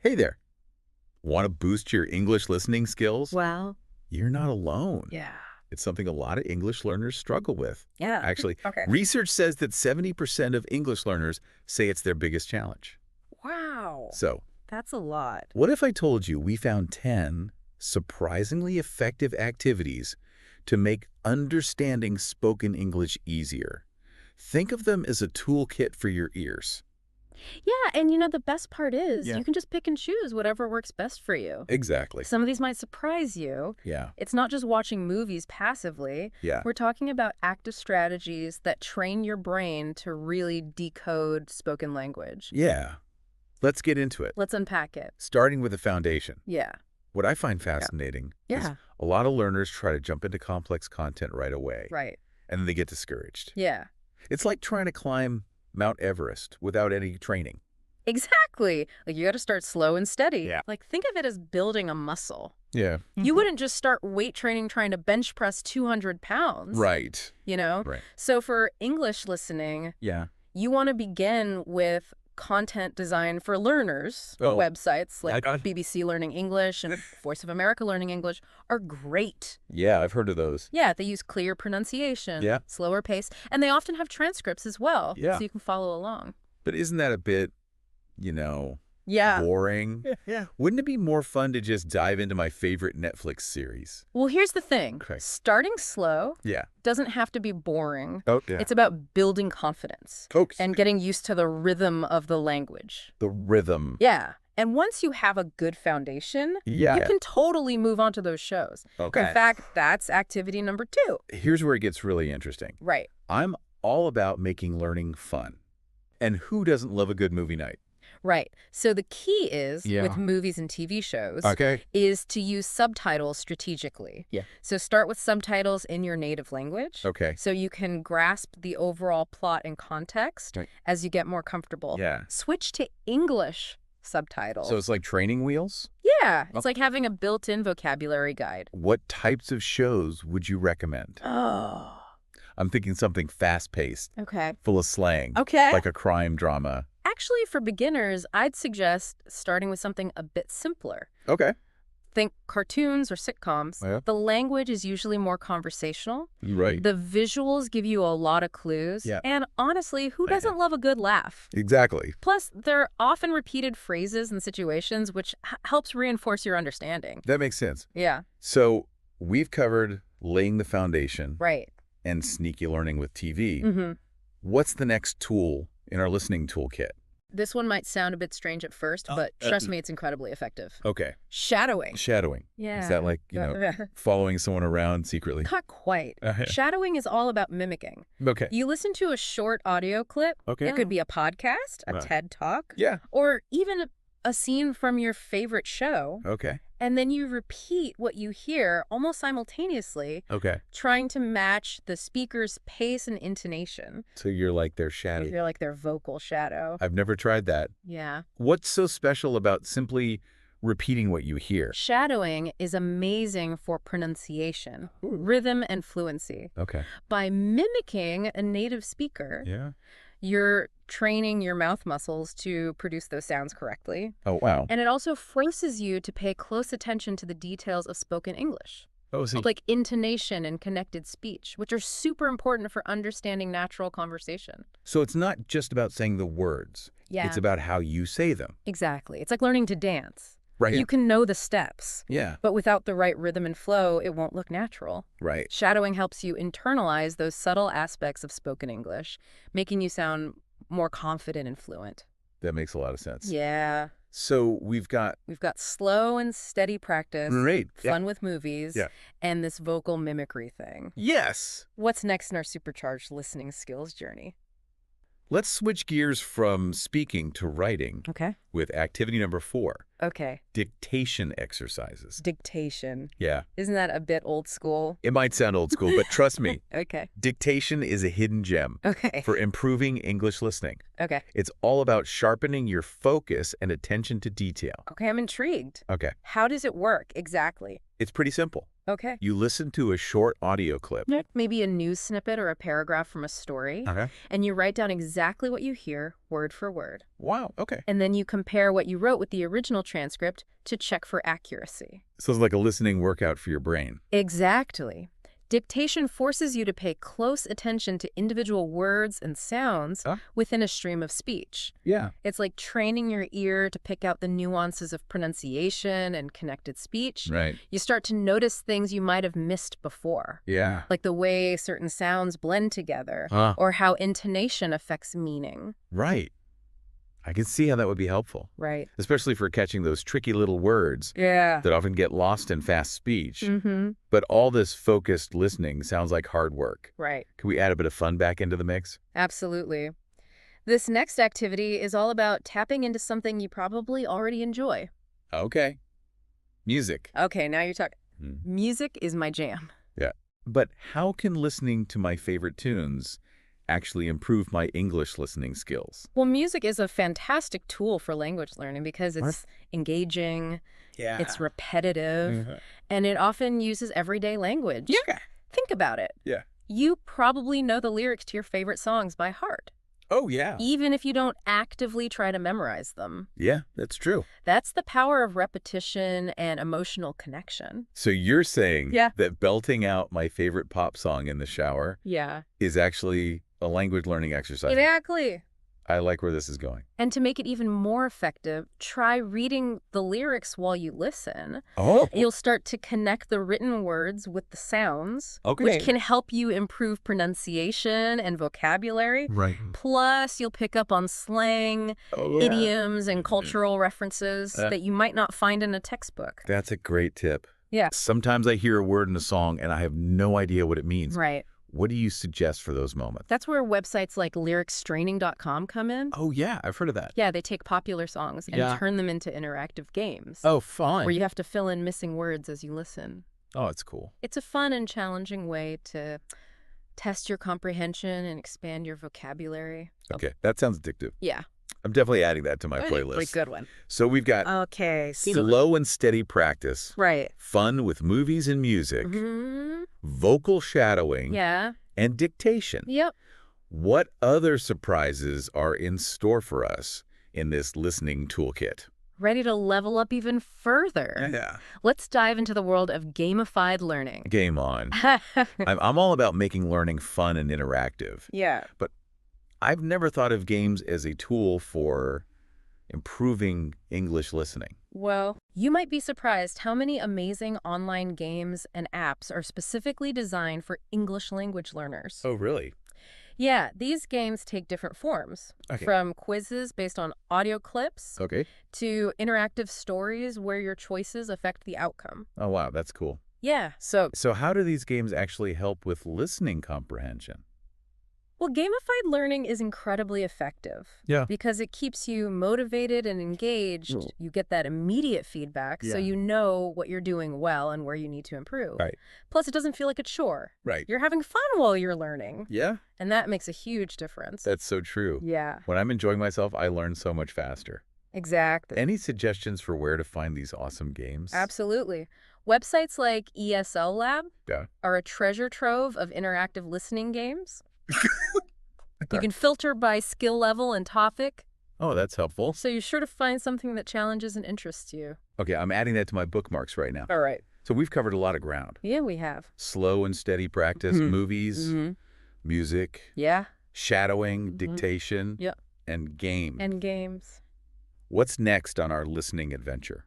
Hey there. Want to boost your English listening skills? Well, You're not alone. yeah. It's something a lot of English learners struggle with. Yeah. Actually, Okay. research says that 70% of English learners say it's their biggest challenge. Wow. So, That's a lot. what if I told you we found 10 surprisingly effective activities to make understanding spoken English easier? Think of them as a toolkit for your ears. Yeah, and the best part is Yeah. you can just pick and choose whatever works best for you. Exactly. Some of these might surprise you. Yeah. It's not just watching movies passively. Yeah. We're talking about active strategies that train your brain to really decode spoken language. Yeah. Let's get into it. Let's unpack it. Starting with the foundation. Yeah. What I find fascinating is Yeah. a lot of learners try to jump into complex content right away, Right. and then they get discouraged. Yeah. It's like trying to climb Mount Everest without any training. Exactly. Like you got to start slow and steady. Yeah. Like think of it as building a muscle. Yeah. You wouldn't just start weight training trying to bench press 200 pounds. Right. Right. So for English listening, Yeah. you want to begin with content design for learners. Oh. Websites like I got it. BBC Learning English and Voice of America Learning English are great. Yeah, I've heard of those. Yeah, they use clear pronunciation, Yeah. slower pace, and they often have transcripts as well, Yeah. so you can follow along. But isn't that a bit, Yeah. boring? Yeah. Wouldn't it be more fun to just dive into my favorite Netflix series? Well, here's the thing. Okay. Starting slow Yeah. doesn't have to be boring. Oh, yeah. It's about building confidence Folks. and getting used to the rhythm of the language. The rhythm. Yeah. And once you have a good foundation, Yeah. you can totally move on to those shows. Okay. In fact, that's activity number 2. Here's where it gets really interesting. Right. I'm all about making learning fun. And who doesn't love a good movie night? Right. So the key is, Yeah. with movies and TV shows, Okay. is to use subtitles strategically. Yeah. So start with subtitles in your native language. Okay. So you can grasp the overall plot and context Right. as you get more comfortable. Yeah. Switch to English subtitles. So it's like training wheels? Yeah, it's like having a built-in vocabulary guide. What types of shows would you recommend? Oh. I'm thinking something fast-paced, Okay. full of slang, Okay. like a crime drama. Actually, for beginners, I'd suggest starting with something a bit simpler. Okay. Think cartoons or sitcoms. Yeah. The language is usually more conversational. Right. The visuals give you a lot of clues. Yeah. And honestly, who doesn't love a good laugh? Exactly. Plus, there are often repeated phrases and situations, which helps reinforce your understanding. That makes sense. Yeah, So we've covered laying the foundation right. and sneaky learning with TV. Mm-hmm. What's the next tool in our listening toolkit? This one might sound a bit strange at first, but trust me, it's incredibly effective. Okay. Shadowing. Shadowing. Yeah. Is that like, following someone around secretly? Not quite. Uh-huh. Shadowing is all about mimicking. Okay. You listen to a short audio clip. Okay. It could be a podcast, a Right. TED Talk, Yeah. or even a scene from your favorite show. Okay. And then you repeat what you hear almost simultaneously, Okay. trying to match the speaker's pace and intonation. So you're like their shadow. You're like their vocal shadow. I've never tried that. Yeah. What's so special about simply repeating what you hear? Shadowing is amazing for pronunciation, rhythm, and fluency. Okay. By mimicking a native speaker, Yeah. you're training your mouth muscles to produce those sounds correctly. Oh, wow. And it also forces you to pay close attention to the details of spoken English, Oh, see. like intonation and connected speech, which are super important for understanding natural conversation. So it's not just about saying the words. Yeah, It's about how you say them. exactly. It's like learning to dance. Right. You can know the steps, Yeah. but without the right rhythm and flow, it won't look natural. Right. Shadowing helps you internalize those subtle aspects of spoken English, making you sound more confident and fluent. That makes a lot of sense. Yeah. So we've got We've got slow and steady practice, great. fun with movies, Yeah. and this vocal mimicry thing. Yes. What's next in our supercharged listening skills journey? Let's switch gears from speaking to writing Okay. with activity number 4, Okay. dictation exercises. Dictation. Yeah. Isn't that a bit old school? It might sound old school, but trust me, Okay. dictation is a hidden gem Okay. for improving English listening. Okay. It's all about sharpening your focus and attention to detail. Okay, I'm intrigued. Okay. How does it work exactly? It's pretty simple. Okay. You listen to a short audio clip. Maybe a news snippet or a paragraph from a story, Okay. and you write down exactly what you hear, word for word. Wow, okay. And then you compare what you wrote with the original transcript to check for accuracy. So it's like a listening workout for your brain. Exactly. Dictation forces you to pay close attention to individual words and sounds within a stream of speech. Yeah. It's like training your ear to pick out the nuances of pronunciation and connected speech. Right. You start to notice things you might have missed before. Yeah. Like the way certain sounds blend together, or how intonation affects meaning. Right. I can see how that would be helpful. Right. Especially for catching those tricky little words that often get lost in fast speech. But all this focused listening sounds like hard work. Right. Can we add a bit of fun back into the mix? Absolutely. This next activity is all about tapping into something you probably already enjoy. Okay. Music. Okay, now you're talking. Music is my jam. Yeah. But how can listening to my favorite tunes actually improve my English listening skills? Well, music is a fantastic tool for language learning because it's engaging, it's repetitive, and it often uses everyday language. Yeah. Think about it. Yeah. You probably know the lyrics to your favorite songs by heart, Oh, yeah. even if you don't actively try to memorize them. Yeah, that's true. That's the power of repetition and emotional connection. So you're saying Yeah. that belting out my favorite pop song in the shower Yeah. is actually a language learning exercise. Exactly. I like where this is going. And to make it even more effective, try reading the lyrics while you listen. Oh. You'll start to connect the written words with the sounds, Okay. which can help you improve pronunciation and vocabulary. Right. Plus, you'll pick up on slang, idioms, and cultural references that you might not find in a textbook. That's a great tip. Yeah. Sometimes I hear a word in a song and I have no idea what it means. Right. What do you suggest for those moments? That's where websites like lyricstraining.com come in. Oh, yeah. I've heard of that. Yeah, they take popular songs and turn them into interactive games. Oh, fun. Where you have to fill in missing words as you listen. Oh, it's cool. It's a fun and challenging way to test your comprehension and expand your vocabulary. Okay. That sounds addictive. Yeah. I'm definitely adding that to my playlist. Pretty good one. So we've got Okay. slow and steady practice, Right. fun with movies and music, vocal shadowing, Yeah. and dictation. Yep. What other surprises are in store for us in this listening toolkit? Ready to level up even further. Yeah. Let's dive into the world of gamified learning. Game on. I'm all about making learning fun and interactive. Yeah. But I've never thought of games as a tool for improving English listening. Well, you might be surprised how many amazing online games and apps are specifically designed for English language learners. Oh, really? Yeah, these games take different forms, from quizzes based on audio clips to interactive stories where your choices affect the outcome. Oh, wow. That's cool. Yeah, So how do these games actually help with listening comprehension? well, gamified learning is incredibly effective. Yeah. Because it keeps you motivated and engaged. You get that immediate feedback, so you know what you're doing well and where you need to improve. Right. Plus, it doesn't feel like a chore. Right. You're having fun while you're learning. Yeah. And that makes a huge difference. That's so true. Yeah, When I'm enjoying myself, I learn so much faster. exactly. Any suggestions for where to find these awesome games? Absolutely. Websites like ESL Lab Yeah. are a treasure trove of interactive listening games. You can filter by skill level and topic, Oh, that's helpful. so you're sure to find something that challenges and interests you. Okay, I'm adding that to my bookmarks right now. All right. So we've covered a lot of ground. Yeah, we have. Slow and steady practice, movies, music, Yeah. shadowing, dictation, Yep. and games. And games. What's next on our listening adventure?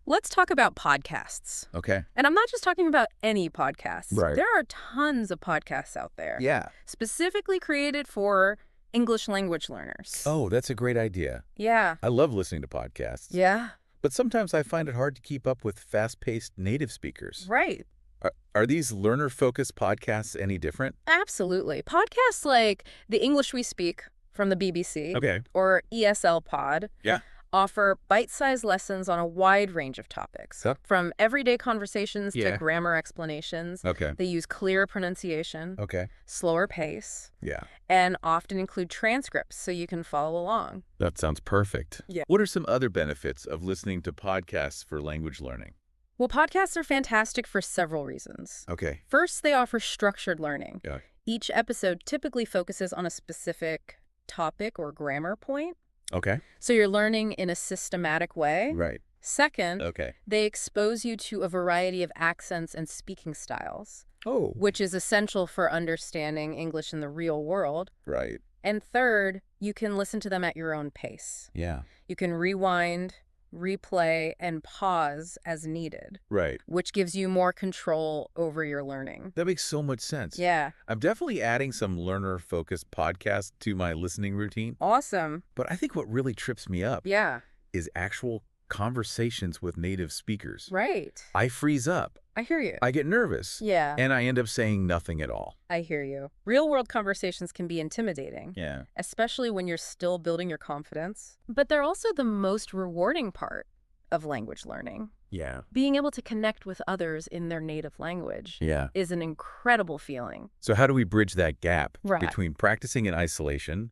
Let's talk about podcasts. Okay. And I'm not just talking about any podcasts. Right. There are tons of podcasts out there. Yeah. Specifically created for English language learners. Oh, that's a great idea. Yeah. I love listening to podcasts. Yeah. But sometimes I find it hard to keep up with fast-paced native speakers. Right. Are these learner-focused podcasts any different? Absolutely. Podcasts like The English We Speak from the BBC or ESL Pod offer bite-sized lessons on a wide range of topics, from everyday conversations to grammar explanations. They use clear pronunciation, slower pace, and often include transcripts so you can follow along. That sounds perfect. Yeah. What are some other benefits of listening to podcasts for language learning? Well, podcasts are fantastic for several reasons. First, they offer structured learning. Each episode typically focuses on a specific topic or grammar point. Okay. So you're learning in a systematic way. Right. Second, they expose you to a variety of accents and speaking styles, which is essential for understanding English in the real world. Right. And third, you can listen to them at your own pace. Yeah. You can rewind, replay, and pause as needed. Right. Which gives you more control over your learning. That makes so much sense. Yeah. I'm definitely adding some learner-focused podcasts to my listening routine. Awesome. But I think what really trips me up is actual conversations with native speakers. Right. I freeze up. I hear you. I get nervous. Yeah. And I end up saying nothing at all. I hear you. Real-world conversations can be intimidating. Yeah. Especially when you're still building your confidence. But they're also the most rewarding part of language learning. Yeah. Being able to connect with others in their native language is an incredible feeling. So how do we bridge that gap Right. between practicing in isolation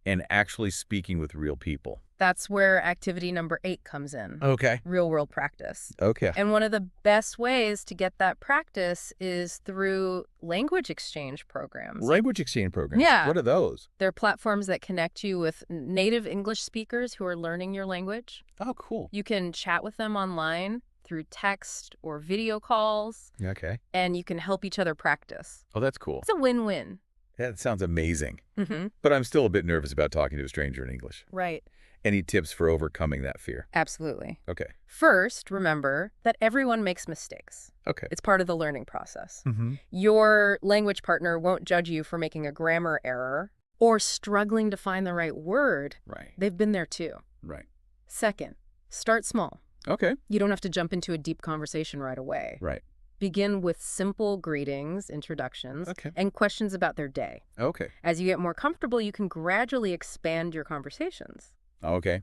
and actually speaking with real people? That's where activity number 8 comes in. Okay. Real-world practice. Okay. And one of the best ways to get that practice is through language exchange programs. Language exchange programs? Yeah. What are those? They're platforms that connect you with native English speakers who are learning your language. Oh, cool. You can chat with them online through text or video calls. Okay. And you can help each other practice. Oh, that's cool. It's a win-win. That sounds amazing. Mm-hmm. But I'm still a bit nervous about talking to a stranger in English. Right. Any tips for overcoming that fear? Absolutely. Okay. First, remember that everyone makes mistakes. Okay. It's part of the learning process. Mm-hmm. Your language partner won't judge you for making a grammar error or struggling to find the right word. Right. They've been there too. Right. Second, start small. Okay. You don't have to jump into a deep conversation right away. Right. Begin with simple greetings, introductions, Okay. and questions about their day. Okay. As you get more comfortable, you can gradually expand your conversations. Okay.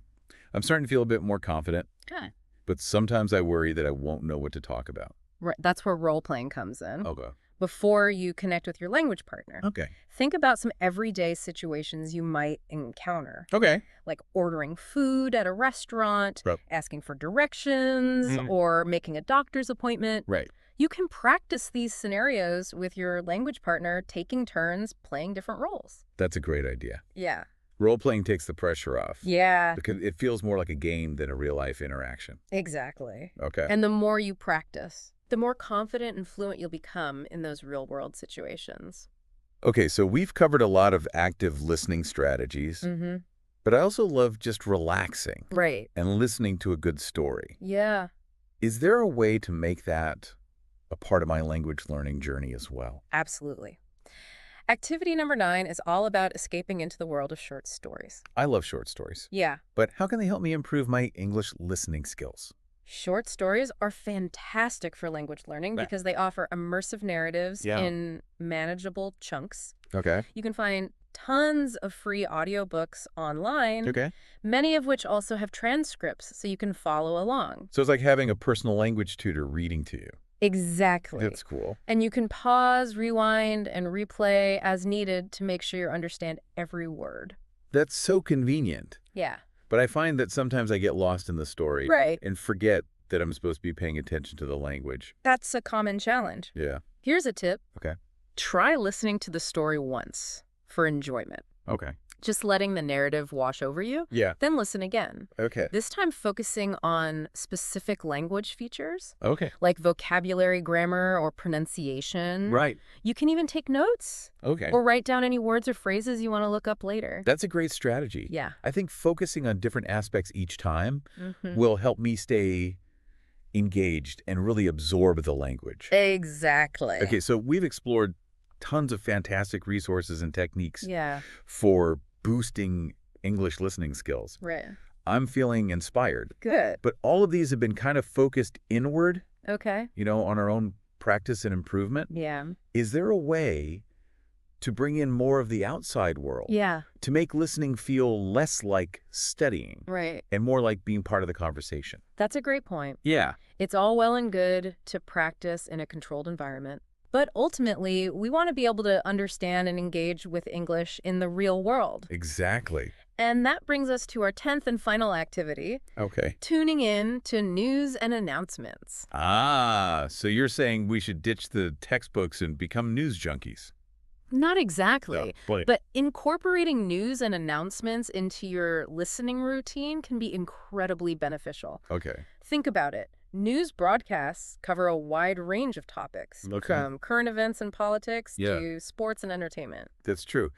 I'm starting to feel a bit more confident. Good. But sometimes I worry that I won't know what to talk about. Right. That's where role-playing comes in. Okay. Before you connect with your language partner. Okay. Think about some everyday situations you might encounter. Okay. Like ordering food at a restaurant, Right. asking for directions, or making a doctor's appointment. Right. You can practice these scenarios with your language partner, taking turns playing different roles. That's a great idea. Yeah. Role-playing takes the pressure off. Yeah. Because it feels more like a game than a real-life interaction. Exactly. Okay. And the more you practice, the more confident and fluent you'll become in those real-world situations. Okay, so we've covered a lot of active listening strategies, Mm-hmm. but I also love just relaxing Right. and listening to a good story. Yeah. Is there a way to make that a part of my language learning journey as well? Absolutely. Activity number 9 is all about escaping into the world of short stories. I love short stories. Yeah. But how can they help me improve my English listening skills? Short stories are fantastic for language learning because they offer immersive narratives in manageable chunks. Okay. You can find tons of free audiobooks online, many of which also have transcripts so you can follow along. So it's like having a personal language tutor reading to you. Exactly. That's cool. And you can pause, rewind, and replay as needed to make sure you understand every word. That's so convenient. Yeah. But I find that sometimes I get lost in the story Right. and forget that I'm supposed to be paying attention to the language. That's a common challenge. Yeah. Here's a tip. Okay. Try listening to the story once for enjoyment. Okay. Just letting the narrative wash over you. Yeah. Then listen again. Okay. This time focusing on specific language features. Okay. Like vocabulary, grammar, or pronunciation. Right. You can even take notes. Okay. Or write down any words or phrases you want to look up later. That's a great strategy. Yeah. I think focusing on different aspects each time Mm-hmm. will help me stay engaged and really absorb the language. Exactly. Okay, so we've explored tons of fantastic resources and techniques Yeah. for boosting English listening skills. Right. I'm feeling inspired. Good. But all of these have been kind of focused inward, Okay. on our own practice and improvement. Yeah. Is there a way to bring in more of the outside world? Yeah. To make listening feel less like studying Right. and more like being part of the conversation? That's a great point. Yeah. It's all well and good to practice in a controlled environment. But ultimately, we want to be able to understand and engage with English in the real world. Exactly. And that brings us to our 10th and final activity, Okay. tuning in to news and announcements. Ah, so you're saying we should ditch the textbooks and become news junkies? Not exactly. No, but incorporating news and announcements into your listening routine can be incredibly beneficial. Okay. Think about it. News broadcasts cover a wide range of topics, from current events and politics to sports and entertainment. That's true.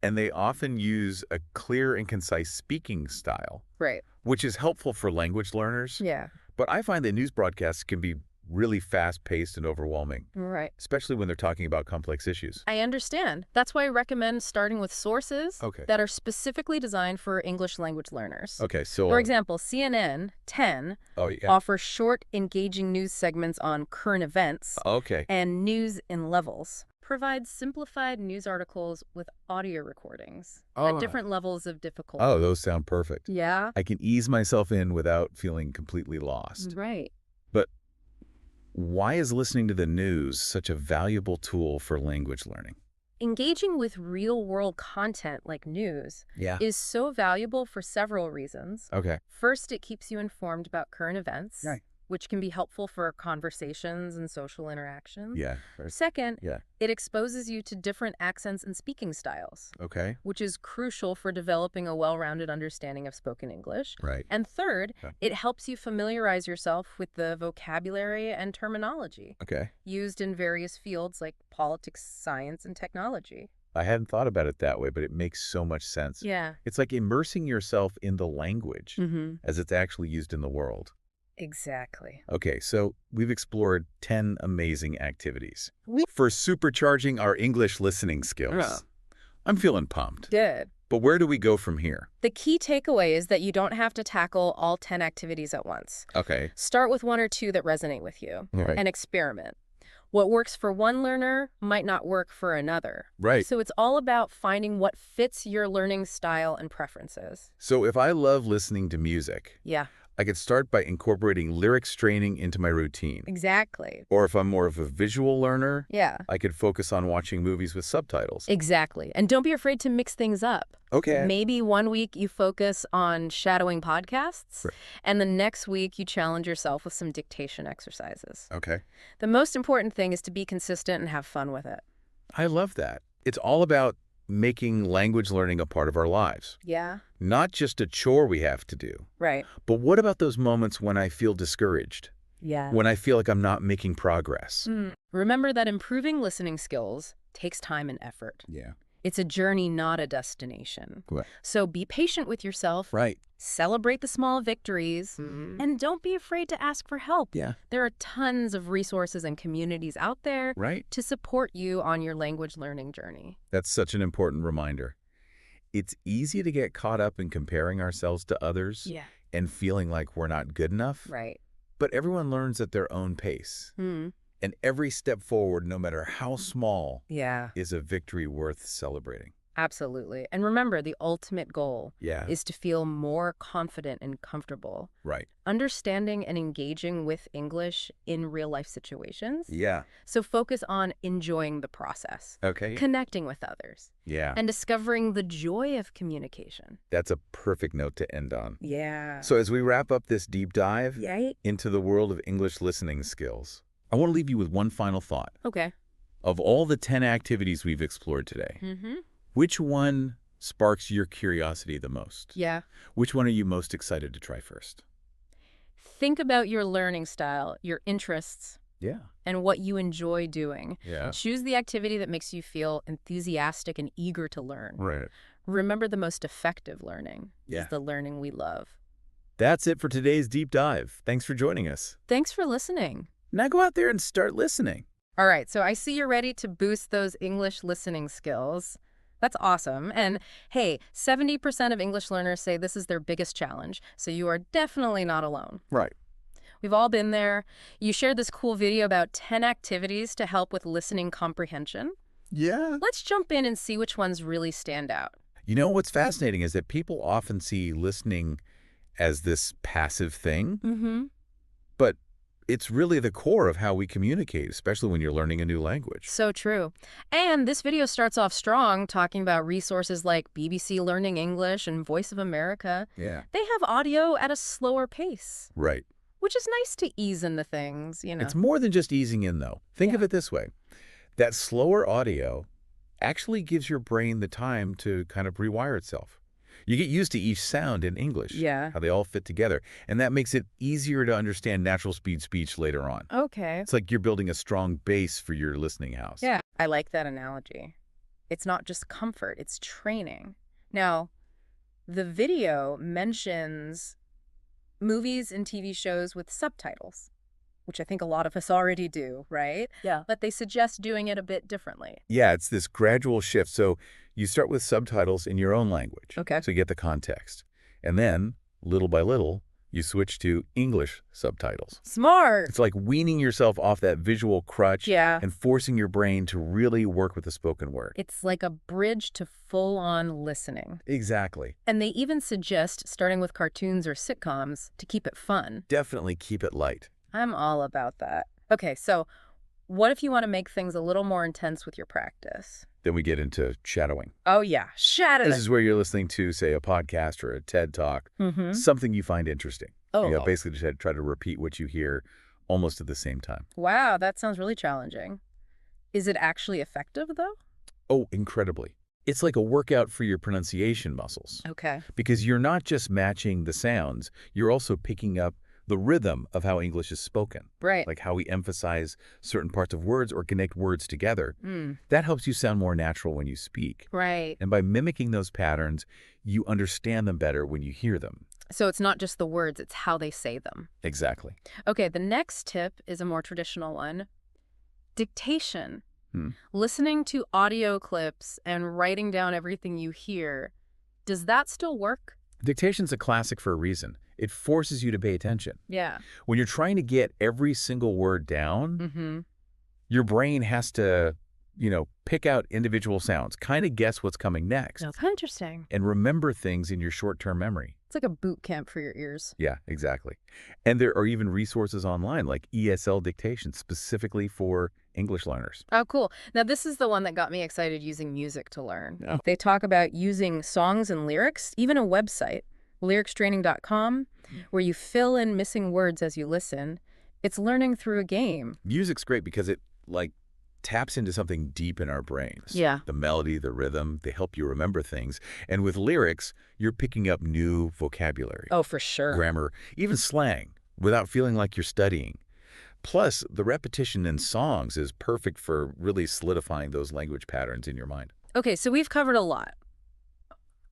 And they often use a clear and concise speaking style, Right. which is helpful for language learners. Yeah. But I find that news broadcasts can be really fast-paced and overwhelming, Right. especially when they're talking about complex issues. I understand. That's why I recommend starting with sources that are specifically designed for English language learners. Okay, so... For example, CNN 10 offers short, engaging news segments on current events and news in levels. Provides simplified news articles with audio recordings at different levels of difficulty. Oh, those sound perfect. Yeah. I can ease myself in without feeling completely lost. Right. But why is listening to the news such a valuable tool for language learning? Engaging with real-world content like news is so valuable for several reasons. Okay. First, it keeps you informed about current events, which can be helpful for conversations and social interactions. Yeah. Second, it exposes you to different accents and speaking styles, which is crucial for developing a well-rounded understanding of spoken English. Right. And third, it helps you familiarize yourself with the vocabulary and terminology used in various fields like politics, science, and technology. I hadn't thought about it that way, but it makes so much sense. Yeah. It's like immersing yourself in the language as it's actually used in the world. Exactly. Okay, so we've explored 10 amazing activities for supercharging our English listening skills. I'm feeling pumped. Good. But where do we go from here? The key takeaway is that you don't have to tackle all 10 activities at once. Okay. Start with one or two that resonate with you and experiment. What works for one learner might not work for another. Right. So it's all about finding what fits your learning style and preferences. So if I love listening to music, I could start by incorporating lyrics training into my routine. Exactly. Or if I'm more of a visual learner, Yeah. I could focus on watching movies with subtitles. Exactly. And don't be afraid to mix things up. Okay. Maybe one week you focus on shadowing podcasts, and the next week you challenge yourself with some dictation exercises. Okay. The most important thing is to be consistent and have fun with it. I love that. It's all about making language learning a part of our lives. Yeah. Not just a chore we have to do. Right. But what about those moments when I feel discouraged? Yeah. When I feel like I'm not making progress? Remember that improving listening skills takes time and effort. Yeah. It's a journey, not a destination. Right. So be patient with yourself. Right. Celebrate the small victories. And don't be afraid to ask for help. Yeah. There are tons of resources and communities out there to support you on your language learning journey. That's such an important reminder. It's easy to get caught up in comparing ourselves to others and feeling like we're not good enough. Right. But everyone learns at their own pace. And every step forward, no matter how small, is a victory worth celebrating. Absolutely. And remember, the ultimate goal is to feel more confident and comfortable. Right. Understanding and engaging with English in real-life situations. Yeah. So focus on enjoying the process. Okay. Connecting with others. Yeah. And discovering the joy of communication. That's a perfect note to end on. Yeah. So as we wrap up this deep dive into the world of English listening skills, I want to leave you with one final thought. Okay. Of all the 10 activities we've explored today, which one sparks your curiosity the most? Yeah. Which one are you most excited to try first? Think about your learning style, your interests, and what you enjoy doing. Yeah. Choose the activity that makes you feel enthusiastic and eager to learn. Right. Remember, the most effective learning is the learning we love. That's it for today's deep dive. Thanks for joining us. Thanks for listening. Now go out there and start listening. All right, so I see you're ready to boost those English listening skills. That's awesome. And hey, 70% of English learners say this is their biggest challenge, so you are definitely not alone. Right. We've all been there. You shared this cool video about 10 activities to help with listening comprehension. Yeah. Let's jump in and see which ones really stand out. You know, what's fascinating is that people often see listening as this passive thing, but it's really the core of how we communicate, especially when you're learning a new language. So true. And this video starts off strong, talking about resources like BBC Learning English and Voice of America. Yeah. They have audio at a slower pace. Right. Which is nice to ease into things, you know. It's more than just easing in, though. Think of it this way. That slower audio actually gives your brain the time to kind of rewire itself. You get used to each sound in English, how they all fit together, and that makes it easier to understand natural speed speech later on. Okay. It's like you're building a strong base for your listening house. Yeah, I like that analogy. It's not just comfort, it's training. Now, the video mentions movies and TV shows with subtitles, which I think a lot of us already do, right? Yeah. But they suggest doing it a bit differently. Yeah, it's this gradual shift. So you start with subtitles in your own language. Okay. So you get the context. And then, little by little, you switch to English subtitles. Smart. It's like weaning yourself off that visual crutch Yeah. and forcing your brain to really work with the spoken word. It's like a bridge to full-on listening. Exactly. And they even suggest starting with cartoons or sitcoms to keep it fun. Definitely keep it light. I'm all about that. Okay, so what if you want to make things a little more intense with your practice? Then we get into shadowing. Oh, yeah. Shadowing. This is where you're listening to, say, a podcast or a TED Talk, something you find interesting. Oh. You basically just try to repeat what you hear almost at the same time. Wow, that sounds really challenging. Is it actually effective, though? Oh, incredibly. It's like a workout for your pronunciation muscles. Okay. Because you're not just matching the sounds, you're also picking up the rhythm of how English is spoken. Right. Like how we emphasize certain parts of words or connect words together. That helps you sound more natural when you speak. Right. And by mimicking those patterns, you understand them better when you hear them. So it's not just the words, it's how they say them. Exactly. Okay, the next tip is a more traditional one. Dictation. Listening to audio clips and writing down everything you hear. Does that still work? Dictation's a classic for a reason. It forces you to pay attention. Yeah. When you're trying to get every single word down, your brain has to, pick out individual sounds, kind of guess what's coming next. That's interesting. And remember things in your short-term memory. It's like a boot camp for your ears. Yeah, exactly. And there are even resources online like ESL dictation specifically for English learners. Oh, cool. Now, this is the one that got me excited using music to learn. Oh. They talk about using songs and lyrics, even a website, lyricstraining.com, where you fill in missing words as you listen. It's learning through a game. Music's great because it, taps into something deep in our brains. Yeah. The melody, the rhythm, they help you remember things. And with lyrics, you're picking up new vocabulary. Oh, for sure. Grammar, even slang, without feeling like you're studying. Plus, the repetition in songs is perfect for really solidifying those language patterns in your mind. Okay, so we've covered a lot.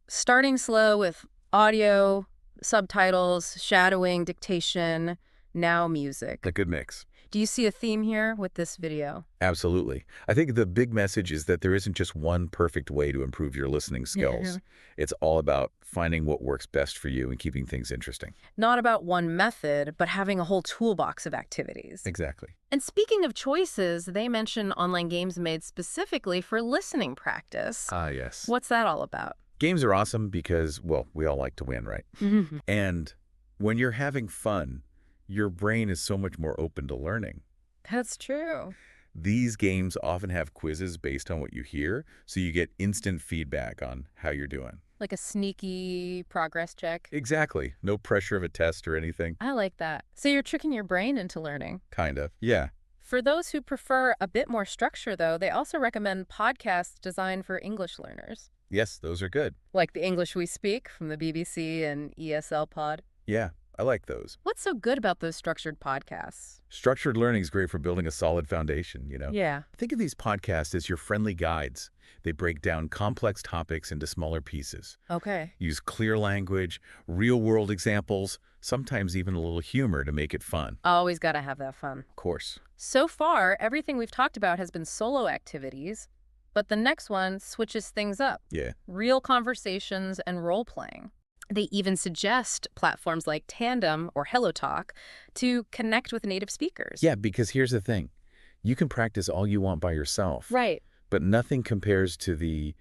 Starting slow with audio, subtitles, shadowing, dictation, now music. A good mix. Do you see a theme here with this video? Absolutely. I think the big message is that there isn't just one perfect way to improve your listening skills. It's all about finding what works best for you and keeping things interesting. Not about one method, but having a whole toolbox of activities. Exactly. And speaking of choices, they mention online games made specifically for listening practice. Ah, yes. What's that all about? Games are awesome because, well, we all like to win, right? And when you're having fun, your brain is so much more open to learning. That's true. These games often have quizzes based on what you hear, so you get instant feedback on how you're doing. Like a sneaky progress check. Exactly. No pressure of a test or anything. I like that. So you're tricking your brain into learning. Kind of. Yeah. For those who prefer a bit more structure, though, they also recommend podcasts designed for English learners. Yes, those are good. Like The English We Speak from the BBC and ESL Pod. Yeah, I like those. What's so good about those structured podcasts? Structured learning is great for building a solid foundation, Yeah. Think of these podcasts as your friendly guides. They break down complex topics into smaller pieces. Okay. Use clear language, real-world examples, sometimes even a little humor to make it fun. Always got to have that fun. Of course. So far, everything we've talked about has been solo activities, but the next one switches things up. Yeah. Real conversations and role-playing. They even suggest platforms like Tandem or HelloTalk to connect with native speakers. Yeah, because here's the thing. You can practice all you want by yourself. Right. But nothing compares to the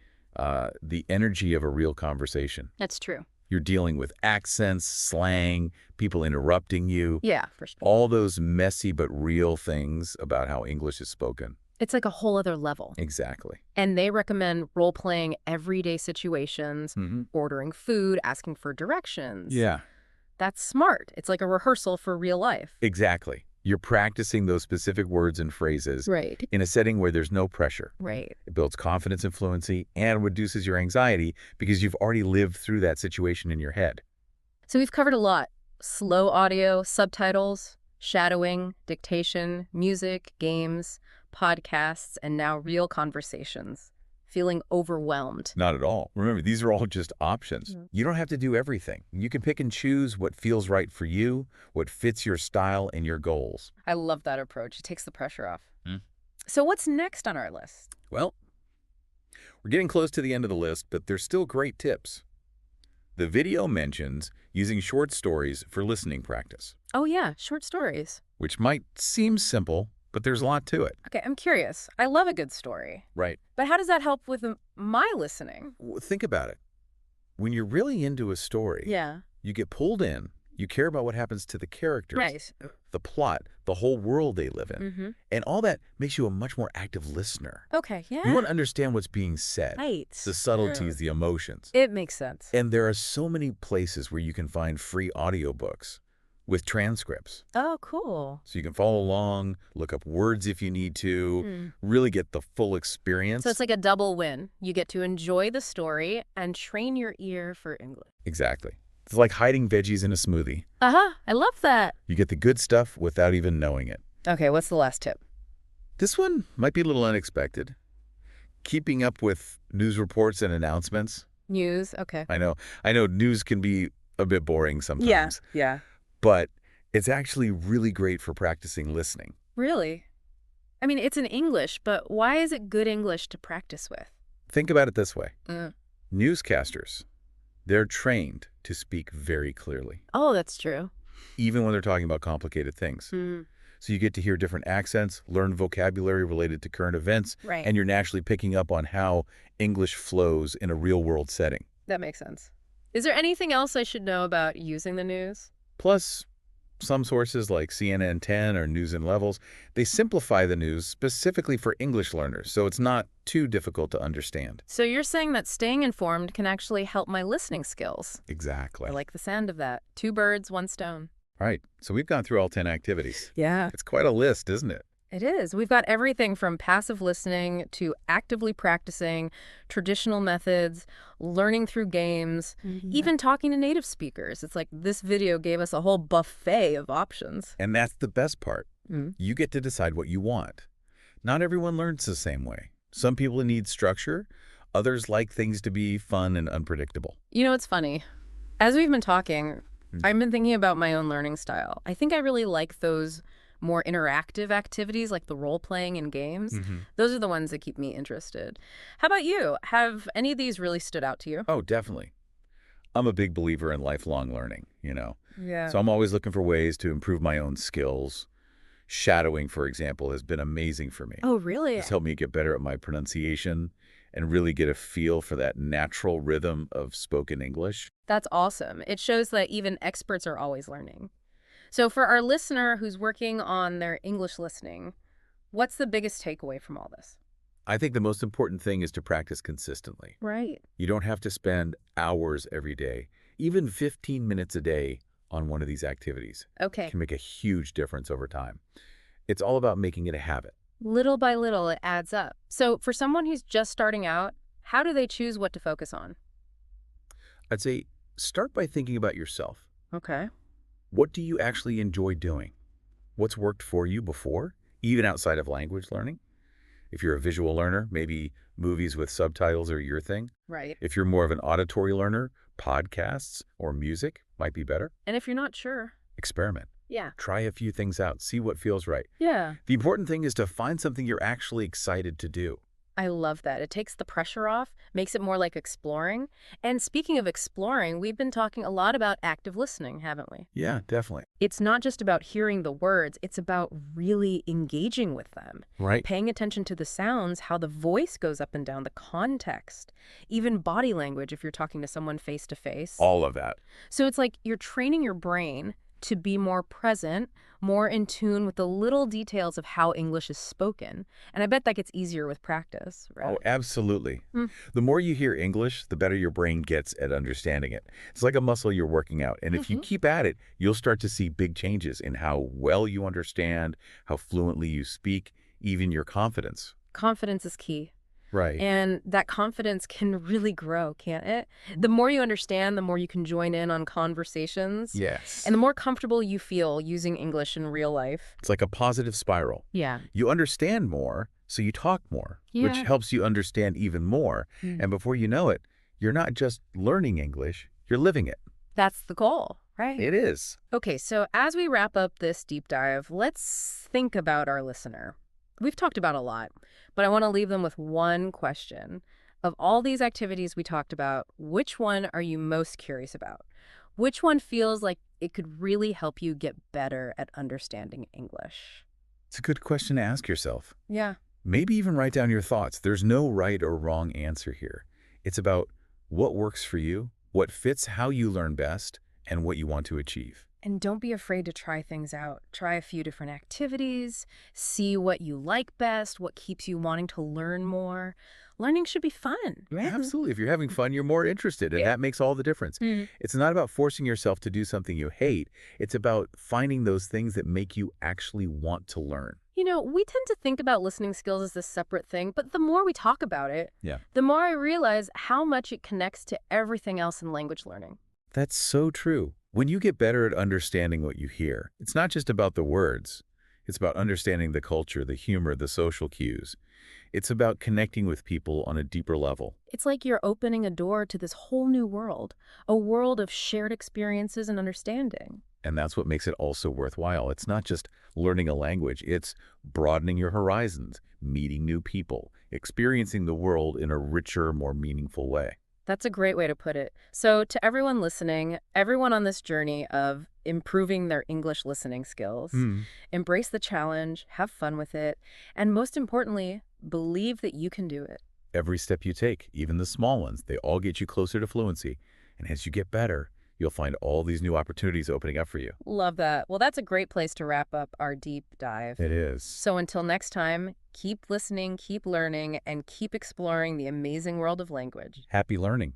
energy of a real conversation. That's true. You're dealing with accents, slang, people interrupting you. Yeah, for sure. All those messy but real things about how English is spoken. It's like a whole other level. Exactly. And they recommend role-playing everyday situations, ordering food, asking for directions. Yeah. That's smart. It's like a rehearsal for real life. Exactly. You're practicing those specific words and phrases Right. in a setting where there's no pressure. Right. It builds confidence and fluency and reduces your anxiety because you've already lived through that situation in your head. So we've covered a lot. Slow audio, subtitles, shadowing, dictation, music, games, podcasts, and now real conversations. Feeling overwhelmed. Not at all. Remember, these are all just options. You don't have to do everything. You can pick and choose what feels right for you, what fits your style and your goals. I love that approach. It takes the pressure off. Hmm. So what's next on our list? Well, we're getting close to the end of the list, but there's still great tips. The video mentions using short stories for listening practice. Oh yeah, short stories. Which might seem simple, but there's a lot to it. Okay, I'm curious. I love a good story. Right. But how does that help with my listening? Think about it. When you're really into a story, you get pulled in, you care about what happens to the characters, Right. the plot, the whole world they live in. And all that makes you a much more active listener. Okay, yeah. You want to understand what's being said, Right. the subtleties, the emotions. It makes sense. And there are so many places where you can find free audiobooks with transcripts. Oh, cool. So you can follow along, look up words if you need to, really get the full experience. So it's like a double win. You get to enjoy the story and train your ear for English. Exactly. It's like hiding veggies in a smoothie. I love that. You get the good stuff without even knowing it. Okay, what's the last tip? This one might be a little unexpected. Keeping up with news reports and announcements. News, okay. I know news can be a bit boring sometimes. Yeah. But it's actually really great for practicing listening. Really? I mean, it's in English, but why is it good English to practice with? Think about it this way. Newscasters, they're trained to speak very clearly. Oh, that's true. Even when they're talking about complicated things. So you get to hear different accents, learn vocabulary related to current events, Right. and you're naturally picking up on how English flows in a real-world setting. That makes sense. Is there anything else I should know about using the news? Plus, some sources like CNN 10 or News and Levels, they simplify the news specifically for English learners, so it's not too difficult to understand. So you're saying that staying informed can actually help my listening skills. Exactly. I like the sound of that. 2 birds, 1 stone. All right, so we've gone through all 10 activities. Yeah. It's quite a list, isn't it? It is. We've got everything from passive listening to actively practicing, traditional methods, learning through games, even talking to native speakers. It's like this video gave us a whole buffet of options. And that's the best part. You get to decide what you want. Not everyone learns the same way. Some people need structure. Others like things to be fun and unpredictable. You know, it's funny. As we've been talking, I've been thinking about my own learning style. I think I really like those more interactive activities like the role-playing in games. Those are the ones that keep me interested. How about you? Have any of these really stood out to you? Oh, definitely. I'm a big believer in lifelong learning, Yeah. So I'm always looking for ways to improve my own skills. Shadowing, for example, has been amazing for me. Oh, really? It's helped me get better at my pronunciation and really get a feel for that natural rhythm of spoken English. That's awesome. It shows that even experts are always learning. So for our listener who's working on their English listening, what's the biggest takeaway from all this? I think the most important thing is to practice consistently. Right. You don't have to spend hours every day, even 15 minutes a day on one of these activities. Okay. Can make a huge difference over time. It's all about making it a habit. Little by little, it adds up. So for someone who's just starting out, how do they choose what to focus on? I'd say start by thinking about yourself. Okay. What do you actually enjoy doing? What's worked for you before, even outside of language learning? If you're a visual learner, maybe movies with subtitles are your thing. Right. If you're more of an auditory learner, podcasts or music might be better. And if you're not sure? Experiment. Yeah. Try a few things out. See what feels right. Yeah. The important thing is to find something you're actually excited to do. I love that. It takes the pressure off, makes it more like exploring. And speaking of exploring, we've been talking a lot about active listening, haven't we? Yeah, definitely. It's not just about hearing the words, it's about really engaging with them. Right. Paying attention to the sounds, how the voice goes up and down, the context, even body language if you're talking to someone face to face. All of that. So it's like you're training your brain to be more present, more in tune with the little details of how English is spoken. And I bet that gets easier with practice, right? Oh, absolutely. The more you hear English, the better your brain gets at understanding it. It's like a muscle you're working out. And if you keep at it, you'll start to see big changes in how well you understand, how fluently you speak, even your confidence. Confidence is key. Right. And that confidence can really grow, can't it? The more you understand, the more you can join in on conversations. Yes. And the more comfortable you feel using English in real life. It's like a positive spiral. Yeah. You understand more, so you talk more, which helps you understand even more. And before you know it, you're not just learning English, you're living it. That's the goal, right? It is. Okay, so as we wrap up this deep dive, let's think about our listener. We've talked about a lot, but I want to leave them with one question. Of all these activities we talked about, which one are you most curious about? Which one feels like it could really help you get better at understanding English? It's a good question to ask yourself. Yeah. Maybe even write down your thoughts. There's no right or wrong answer here. It's about what works for you, what fits how you learn best, and what you want to achieve. And don't be afraid to try things out. Try a few different activities, see what you like best, what keeps you wanting to learn more. Learning should be fun. Absolutely. If you're having fun, you're more interested, and that makes all the difference. It's not about forcing yourself to do something you hate. It's about finding those things that make you actually want to learn. You know, we tend to think about listening skills as this separate thing, but the more we talk about it, the more I realize how much it connects to everything else in language learning. That's so true. When you get better at understanding what you hear, it's not just about the words. It's about understanding the culture, the humor, the social cues. It's about connecting with people on a deeper level. It's like you're opening a door to this whole new world, a world of shared experiences and understanding. And that's what makes it also worthwhile. It's not just learning a language. It's broadening your horizons, meeting new people, experiencing the world in a richer, more meaningful way. That's a great way to put it. So to everyone listening, everyone on this journey of improving their English listening skills, embrace the challenge, have fun with it, and most importantly, believe that you can do it. Every step you take, even the small ones, they all get you closer to fluency. And as you get better, you'll find all these new opportunities opening up for you. Love that. Well, that's a great place to wrap up our deep dive. It is. So until next time, keep listening, keep learning, and keep exploring the amazing world of language. Happy learning.